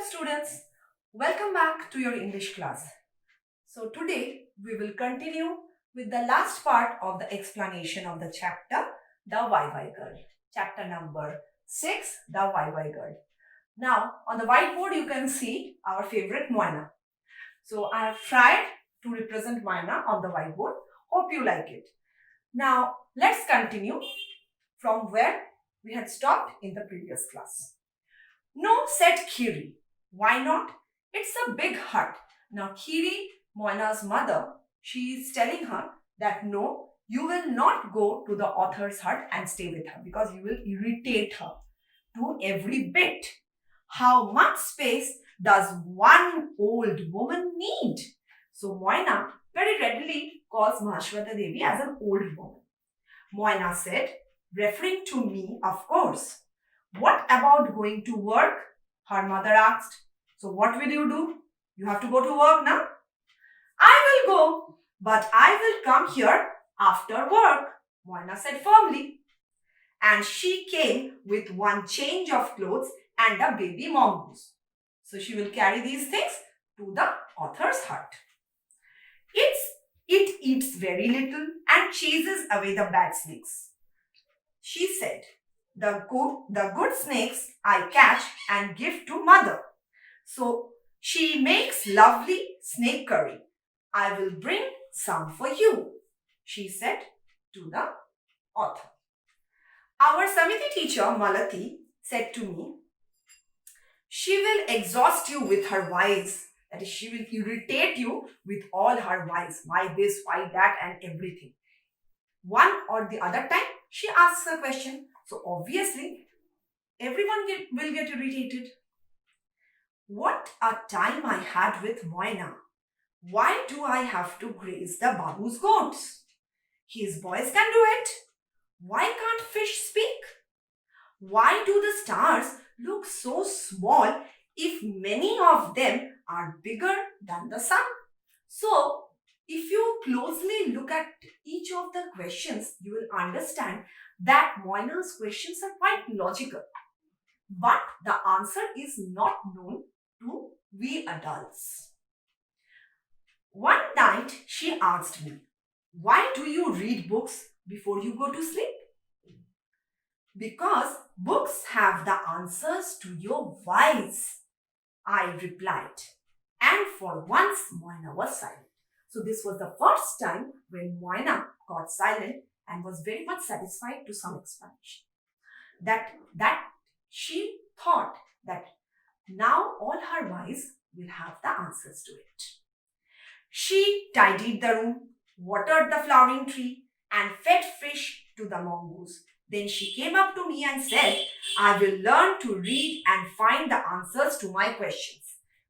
students, welcome back to your English class. So today we will continue with the last part of the explanation of the chapter, The YY Girl. Chapter number 6, The YY Girl. Now on the whiteboard you can see our favorite Moana. So I have tried to represent Moana on the whiteboard. Hope you like it. Now let's continue from where we had stopped in the previous class. No, said Kiri. Why not? It's a big hut. Now Kiri, Moana's mother, she is telling her that no, you will not go to the author's hut and stay with her because you will irritate her to every bit. How much space does one old woman need? So Moana very readily calls Mahashwata Devi as an old woman. Moana said, referring to me, of course. What about going to work? Her mother asked. So what will you do? You have to go to work now? I will go, but I will come here after work, Moana said firmly. And she came with one change of clothes and a baby mongoose. So she will carry these things to the author's hut. It eats very little and chases away the bad snakes. She said, the good snakes I catch and give to mother. So she makes lovely snake curry. I will bring some for you, she said to the author. Our Samiti teacher, Malati, said to me, she will exhaust you with her whys. That is, she will irritate you with all her whys. Why this, why that, and everything. One or the other time, she asks a question. So obviously, everyone will get irritated. What a time I had with Moana. Why do I have to graze the babu's goats? His boys can do it. Why can't fish speak? Why do the stars look so small if many of them are bigger than the sun? So, if you closely look at each of the questions, you will understand that Moana's questions are quite logical. But the answer is not known to we adults. One night she asked me, why do you read books before you go to sleep? Because books have the answers to your whys, I replied. And for once, Moana was silent. So this was the first time when Moana got silent and was very much satisfied to some explanation. That she thought that now all her whys will have the answers to it. She tidied the room, watered the flowering tree, and fed fish to the mongoose. Then she came up to me and said, I will learn to read and find the answers to my questions.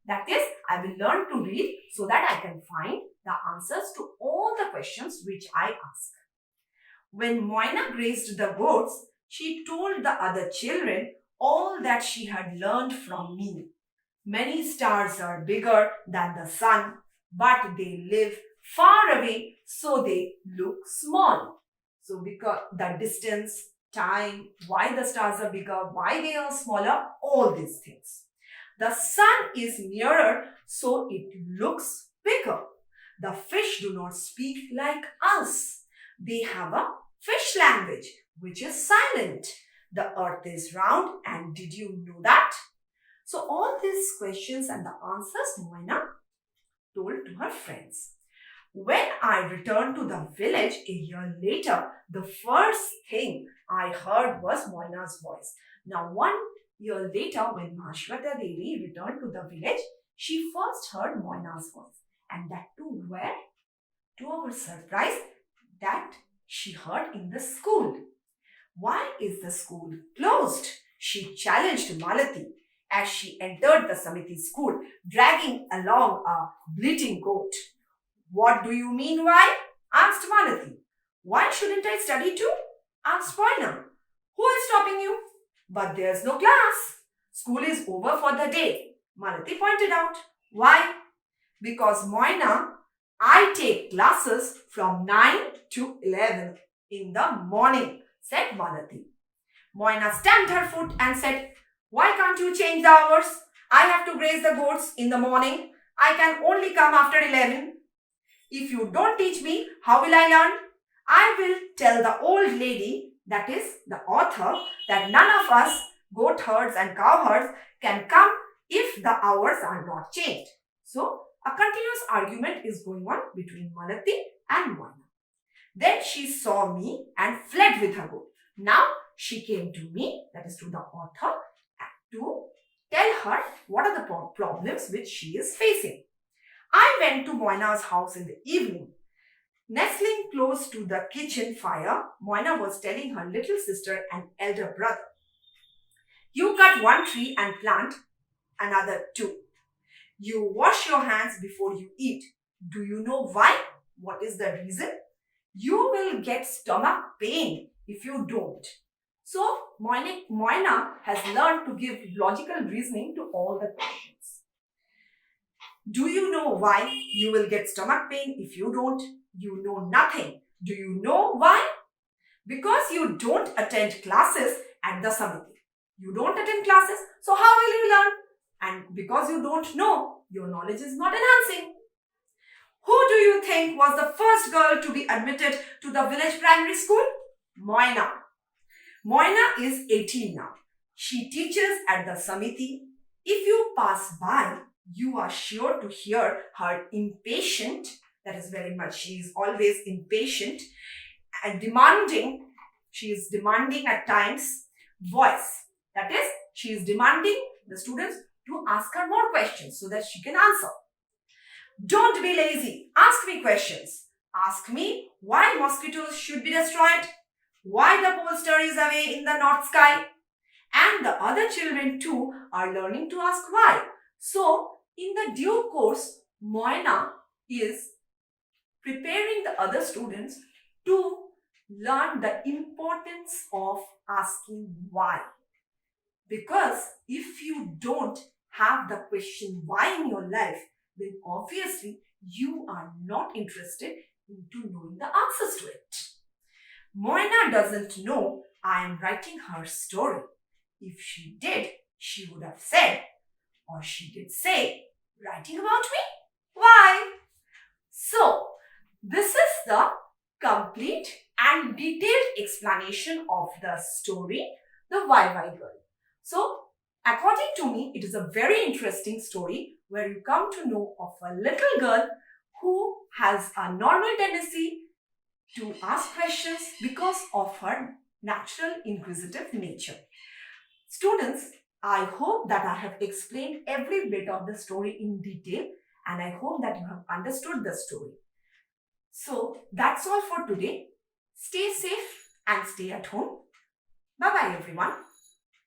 That is, I will learn to read so that I can find the answers to all the questions which I ask. When Moana grazed the goats, she told the other children all that she had learned from me. Many stars are bigger than the sun, but they live far away, so they look small. So because the distance, time, why the stars are bigger, why they are smaller, all these things. The sun is nearer, so it looks bigger. The fish do not speak like us. They have a fish language, which is silent. The earth is round, and did you know that? So all these questions and the answers Moana told to her friends. When I returned to the village a year later, the first thing I heard was Moana's voice. Now 1 year later, when Mahashwata Devi returned to the village, she first heard Moana's voice. And that too where? To our surprise, that she heard in the school. Why is the school closed? She challenged Malati as she entered the Samiti school, dragging along a bleating goat. What do you mean why? Asked Malati. Why shouldn't I study too? Asked Moana. Who is stopping you? But there's no class. School is over for the day, Malati pointed out. Why? Because Moana, I take classes from 9 to 11 in the morning, said Malati. Moana stamped her foot and said, why can't you change the hours? I have to graze the goats in the morning. I can only come after 11. If you don't teach me, how will I learn? I will tell the old lady, that is the author, that none of us, goat herds and cow herds, can come if the hours are not changed. So, a continuous argument is going on between Malati and Moina. Then she saw me and fled with her goat. Now she came to me, that is to the author, to tell her what are the problems which she is facing. I went to Moina's house in the evening. Nestling close to the kitchen fire, Moina was telling her little sister and elder brother, "You cut one tree and plant another two. You wash your hands before you eat. Do you know why? What is the reason? You will get stomach pain if you don't." So, Moina has learned to give logical reasoning to all the questions. Do you know why you will get stomach pain if you don't? You know nothing. Do you know why? Because you don't attend classes at the Samiti. You don't attend classes, so how will you learn? And because you don't know, your knowledge is not enhancing. Who do you think was the first girl to be admitted to the village primary school? Moina. Moina is 18 now. She teaches at the Samiti. If you pass by, you are sure to hear her impatient, that is very much, she is always impatient and demanding, she is demanding at times voice. That is, she is demanding the students to ask her more questions so that she can answer. Don't be lazy. Ask me questions. Ask me why mosquitoes should be destroyed, why the pole star is away in the north sky. And the other children too are learning to ask why. So, in the due course, Moina is preparing the other students to learn the importance of asking why. Because if you don't have the question why in your life, then obviously you are not interested into knowing the answers to it. Moina doesn't know I am writing her story. If she did, she would have said, or she did say, writing about me? Why? So, this is the complete and detailed explanation of the story, The Why Girl. So, according to me, it is a very interesting story where you come to know of a little girl who has a normal tendency to ask questions because of her natural inquisitive nature. Students, I hope that I have explained every bit of the story in detail, and I hope that you have understood the story. So, that's all for today. Stay safe and stay at home. Bye-bye everyone.